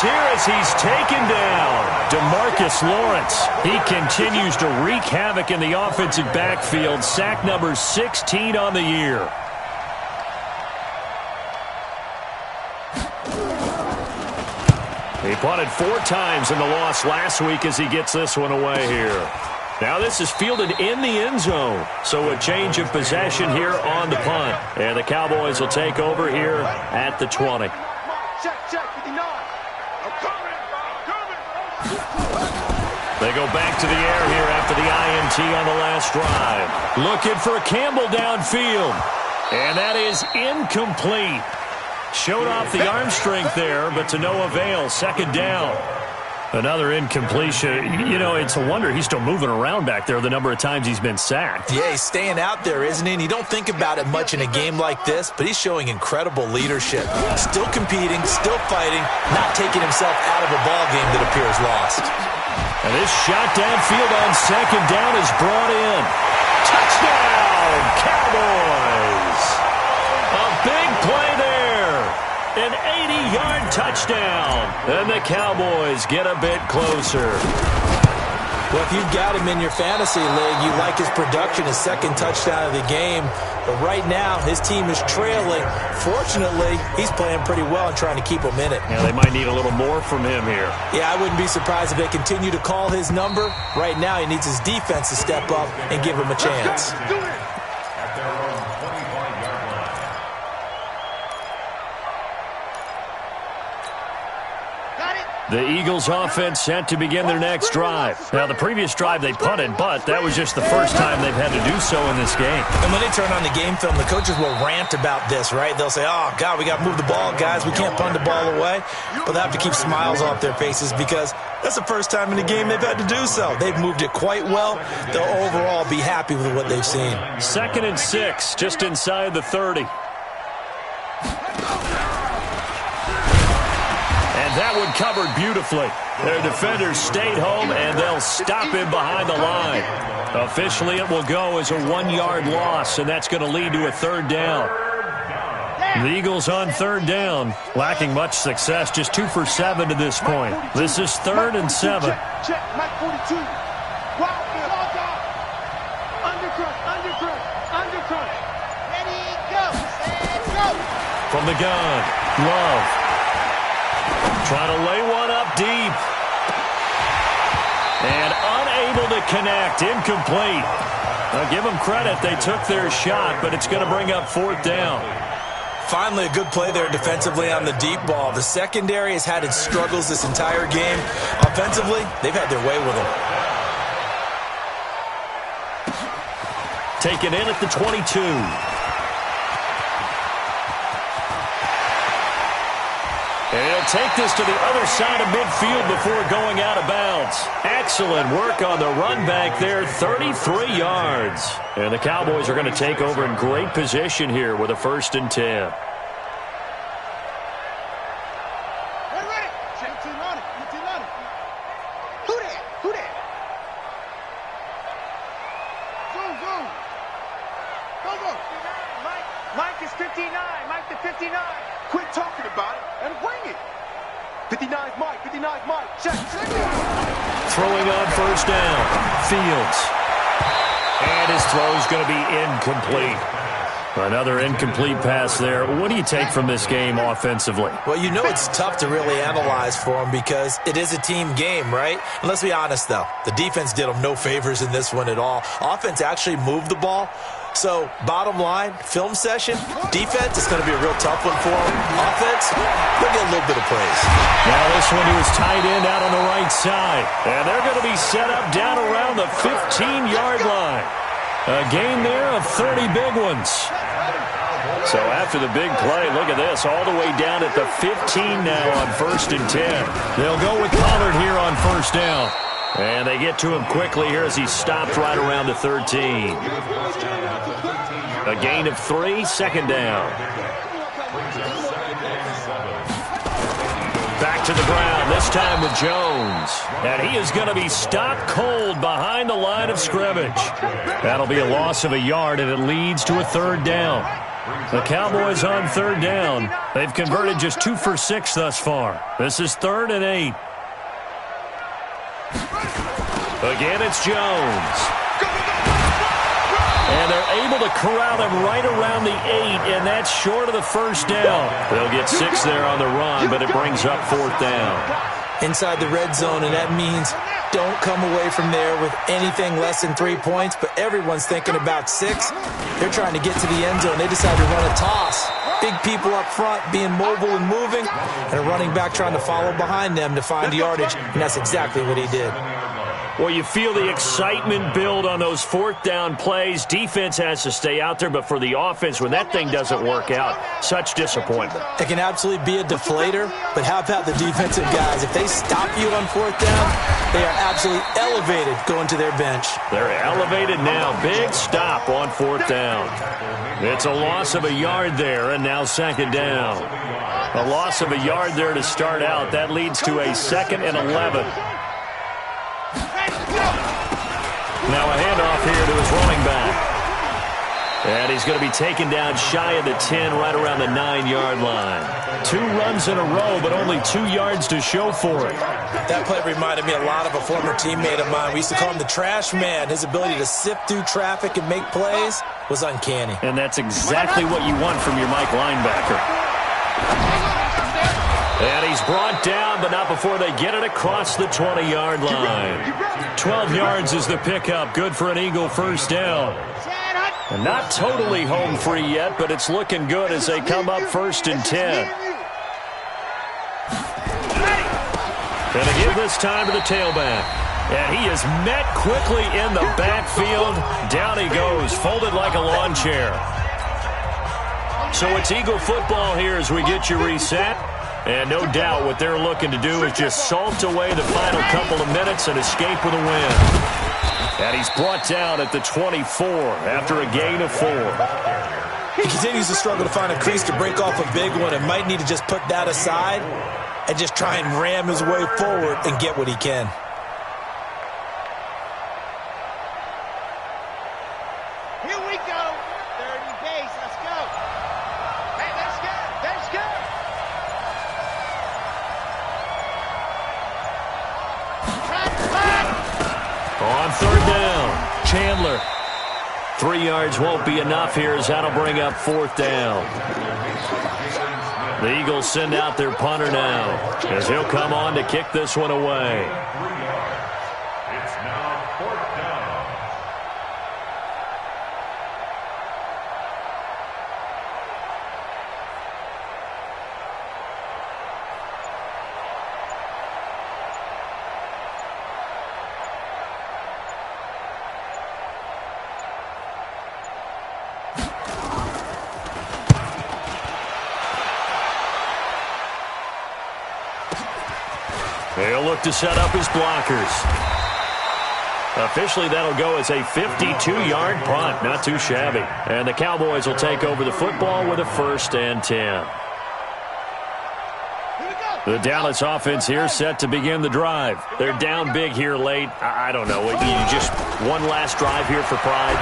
Here as he's taken down. DeMarcus Lawrence. He continues to wreak havoc in the offensive backfield. Sack number 16 on the year. He punted 4 times in the loss last week as he gets this one away here. Now this is fielded in the end zone. So a change of possession here on the punt. And the Cowboys will take over here at the 20. Check, 59. I'm coming. They go back to the air here after the INT on the last drive. Looking for Campbell downfield. And that is incomplete. Showed off the arm strength there, but to no avail. Second down. Another incompletion. You know, it's a wonder he's still moving around back there the number of times he's been sacked. Yeah, he's staying out there, isn't he? And you don't think about it much in a game like this, but he's showing incredible leadership. Still competing, still fighting, not taking himself out of a ball game that appears lost. And this shot downfield on second down is brought in. Touchdown, Cowboys! A big play there. An 80-yard touchdown. And the Cowboys get a bit closer. Well, if you've got him in your fantasy league, you like his production, his second touchdown of the game. But right now, his team is trailing. Fortunately, he's playing pretty well and trying to keep them in it. Yeah, they might need a little more from him here. Yeah, I wouldn't be surprised if they continue to call his number. Right now, he needs his defense to step up and give him a chance. At their own 25-yard line. Got it. The Eagles offense set to begin their next drive. Now, the previous drive they punted, but that was just the first time they've had to do so in this game. And when they turn on the game film, the coaches will rant about this, right? They'll say, oh, God, we got to move the ball, guys. We can't punt the ball away. But they have to keep smiles off their faces because that's the first time in the game they've had to do so. They've moved it quite well. They'll overall be happy with what they've seen. 2nd and 6, just inside the 30. That one covered beautifully. Their defenders stayed home, and they'll stop him behind the line. Officially, it will go as a 1-yard loss, and that's going to lead to a third down. The Eagles on third down, lacking much success, just 2 for 7 to this point. This is 3rd and 7. Check, Mike 42. Wow, undercut. Ready, go. And go. From the gun, Love. Trying to lay one up deep. And unable to connect. Incomplete. I'll give them credit. They took their shot, but it's going to bring up 4th down. Finally, a good play there defensively on the deep ball. The secondary has had its struggles this entire game. Offensively, they've had their way with them. Taken in at the 22. And he'll take this to the other side of midfield before going out of bounds. Excellent work on the run back there, 33 yards. And the Cowboys are going to take over in great position here with a 1st and 10. Who that? Zoom. Go. Mike is 59. Mike the 59. Quit talking about it and bring it. 59's Mike. Check. Throwing on 1st down. Fields. And his throw's going to be incomplete. Another incomplete pass there. What do you take from this game offensively? Well, you know it's tough to really analyze for them because it is a team game, right? And let's be honest, though. The defense did them no favors in this one at all. Offense actually moved the ball. So, bottom line, film session, defense is going to be a real tough one for them. Offense, they'll get a little bit of praise. Now this one to his tight end out on the right side. And they're going to be set up down around the 15-yard line. A gain there of 30 big ones. So after the big play, look at this, all the way down at the 15 now on 1st and 10. They'll go with Pollard here on 1st down. And they get to him quickly here as he stopped right around the 13. A gain of 3, 2nd down. Back to the ground, this time with Jones. And he is going to be stopped cold behind the line of scrimmage. That'll be a loss of a yard, and it leads to a 3rd down. The Cowboys on 3rd down. They've converted just 2 for 6 thus far. This is 3rd and 8. Again, it's Jones. And they're able to corral him right around the 8, and that's short of the 1st down. They'll get 6 there on the run, but it brings up 4th down. Inside the red zone, and that means don't come away from there with anything less than 3 points, but everyone's thinking about 6. They're trying to get to the end zone. They decide to run a toss. Big people up front being mobile and moving, and a running back trying to follow behind them to find yardage, and that's exactly what he did. Well, you feel the excitement build on those fourth down plays. Defense has to stay out there, but for the offense, when that thing doesn't work out, such disappointment. It can absolutely be a deflator, but how about the defensive guys? If they stop you on fourth down, they are absolutely elevated going to their bench. They're elevated now. Big stop on fourth down. It's a loss of a yard there, and now second down. A loss of a yard there to start out. That leads to a 2nd and 11. Now a handoff here to his running back. And he's going to be taken down shy of the 10, right around the 9-yard line. 2 runs in a row, but only 2 yards to show for it. That play reminded me a lot of a former teammate of mine. We used to call him the trash man. His ability to sift through traffic and make plays was uncanny. And that's exactly what you want from your Mike linebacker. And he's brought down, but not before they get it across the 20-yard line. 12 yards is the pickup. Good for an Eagle first down. And not totally home free yet, but it's looking good as they come up 1st and 10. And they give this time to the tailback. And he is met quickly in the backfield. Down he goes, folded like a lawn chair. So it's Eagle football here as we get you reset. And no doubt what they're looking to do is just salt away the final couple of minutes and escape with a win. And he's brought down at the 24 after a gain of 4. He continues to struggle to find a crease to break off a big one and might need to just put that aside and just try and ram his way forward and get what he can. Here we go. 30 base. Let's go. Hey, let's go. Let's go. On 3rd down, Chandler. 3 yards won't be enough here as that'll bring up 4th down. The Eagles send out their punter now as he'll come on to kick this one away. It's now 4th down. They'll look to set up his blockers. Officially, that'll go as a 52-yard punt. Not too shabby. And the Cowboys will take over the football with a 1st and 10. The Dallas offense here set to begin the drive. They're down big here late. I don't know. You just one last drive here for pride.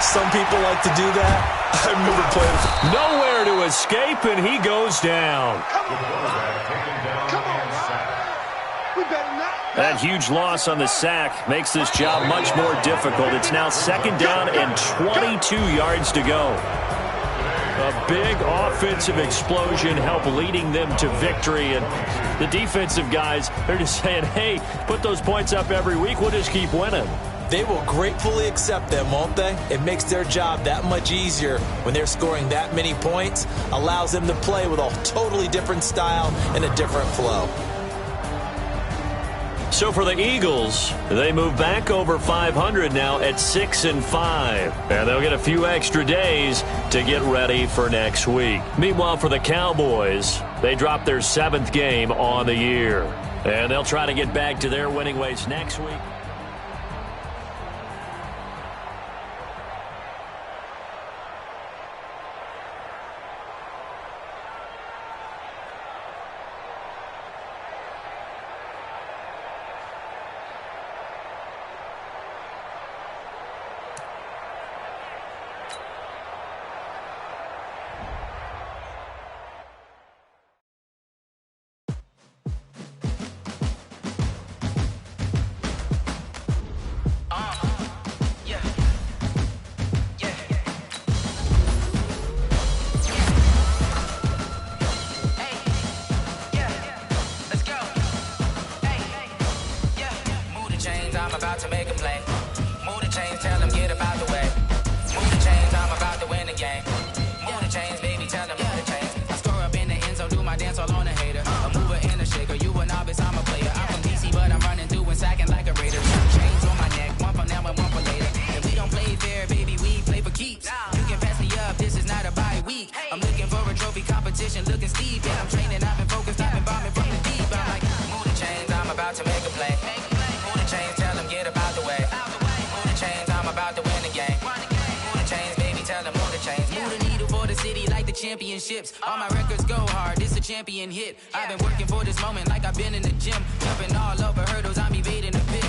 Some people like to do that. I remember playing. Nowhere to escape, and he goes down. That huge loss on the sack makes this job much more difficult. It's now 2nd down and 22 yards to go. A big offensive explosion helped leading them to victory. And the defensive guys, they're just saying, hey, put those points up every week. We'll just keep winning. They will gratefully accept them, won't they? It makes their job that much easier when they're scoring that many points. Allows them to play with a totally different style and a different flow. So for the Eagles, they move back over 500 now at 6-5. And they'll get a few extra days to get ready for next week. Meanwhile, for the Cowboys, they drop their 7th game on the year. And they'll try to get back to their winning ways next week. make a play. Move the chains, tell them get about the way. Move the chains, I'm about to win the game. Move the chains, baby, tell them move the chains. I score up in the end zone, do my dance all on a hater. A mover and a shaker, you a novice, I'm a player. I'm from DC, but I'm running through and sacking like a Raider. Chains on my neck, one for now and one for later. If we don't play fair, baby, we play for keeps. You can pass me up, this is not a bye week. I'm looking for a trophy competition, looking steep. And I'm training, I've been focused, I've been bombing from the deep. I'm like, move the chains, I'm about to make a play. Move the chains, tell them get about the way. Move the chains, I'm about to win the game. Move the chains, baby, tell them move the chains. Move the needle for the city like the championships. All my records go hard, this a champion hit. I've been working for this moment like I've been in the gym. Jumping all over hurdles, I'm evading the pit.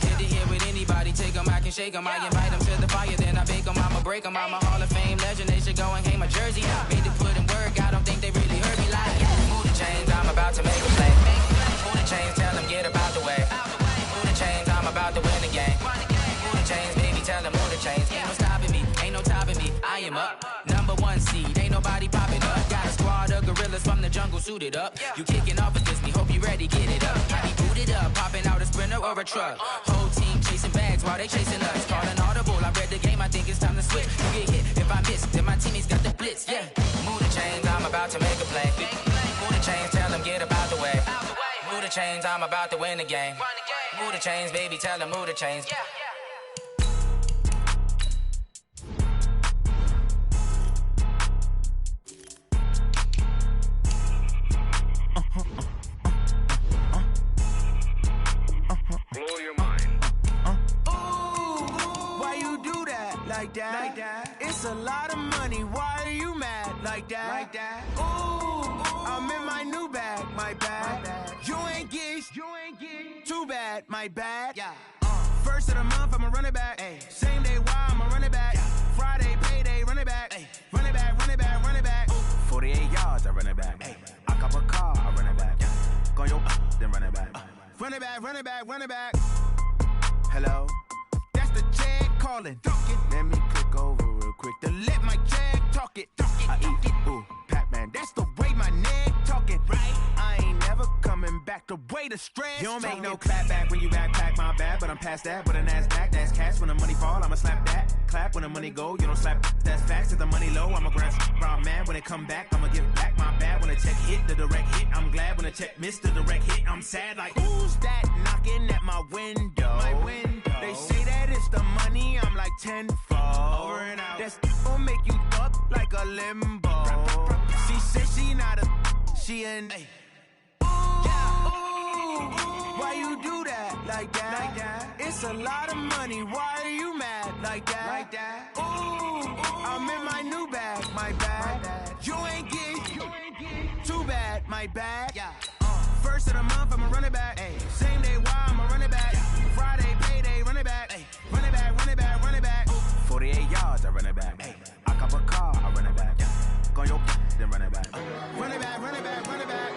Hit the hit with anybody, take them, I can shake them. I invite them to the fire, then I bake them, I'ma break them. I'm a Hall of Fame legend, they should go and hang my jersey. Made to put in work, I don't think they really heard me like. Move the chains, I'm about to make a play. Move the chains, tell them get about the way. Move the chains, I'm about to win the game. Move the chains, baby, tell them move the chains. Ain't no stopping me, ain't no topping me, I am up. Number one seed, ain't nobody popping up. Got a squad of gorillas from the jungle suited up. You kicking off against me, hope you ready, get it up. I be booted up, popping out a Sprinter or a truck. Whole team chasing bags while they chasing us. Calling audible, I read the game, I think it's time to switch. You get hit, if I miss, then my teammates got the blitz, yeah. Move the chains, I'm about to make a play. Move the chains, tell them get about the way. Move the chains, I'm about to win the game. Move the chains, baby, tell them move the chains. Blow your mind. Why you do that like that? Like that? It's a lot of money. Why are you mad like that? Like that? Ooh, I'm in my new bag, my bad. You ain't get too bad, my bad. Yeah. First of the month, I'ma run it back. Ay. Same day, why I'ma run it back. Yeah. Friday, payday, run it back. Ay. Run it back, run it back, run it back. Ooh. 48 yards, I run it back. Ay. I cop a car, I run it back. Yeah. Go yo, then run it back. Run it back, run it back, run it back. Hello? That's the jag calling. Let me click over real quick to let my jag talk it. I eat it, ooh, Pac-Man. That's the way my neck talking. Right? I ain't never coming back the way the stress. You don't make no clap back when you backpack, my bad, but I'm past that. With a NASDAQ, that's cash. When the money fall, I'ma slap that. Clap when the money go, you don't slap. That's facts. If the money low, I'ma grab round man. When it come back, I'ma give back my bad. When the check hit, the direct hit, I'm glad. When the check missed the direct hit, I'm sad. Like, who's that knocking at my window? My window. They say that it's the money, I'm like tenfold. Over and out. That's gon' make you up like a limbo. She said she not a, she an. Ooh, why you do that like that? Like that? It's a lot of money. Why are you mad like that? Like that? Ooh, I'm in my new bag, my bad. You ain't get too bad, my bad. Yeah. First of the month, I'ma run it back. Ay. Same day, why I'ma run it back. Friday, payday, run it back. Ay. Run it back, run it back, run it back. 48 yards, I run it back. Ay. I cop a car, I run it back. Go yo, then run it back. Run it back, run it back, run it back.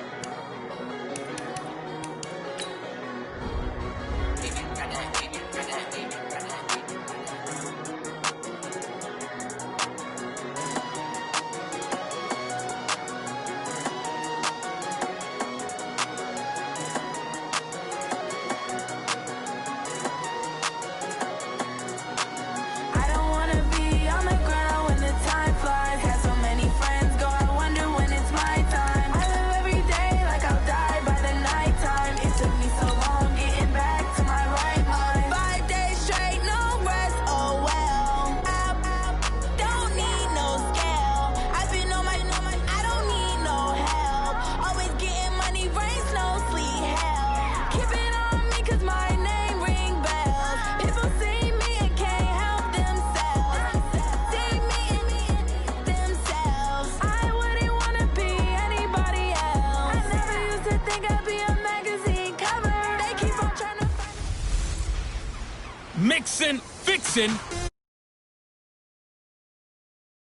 Mixin', fixin'.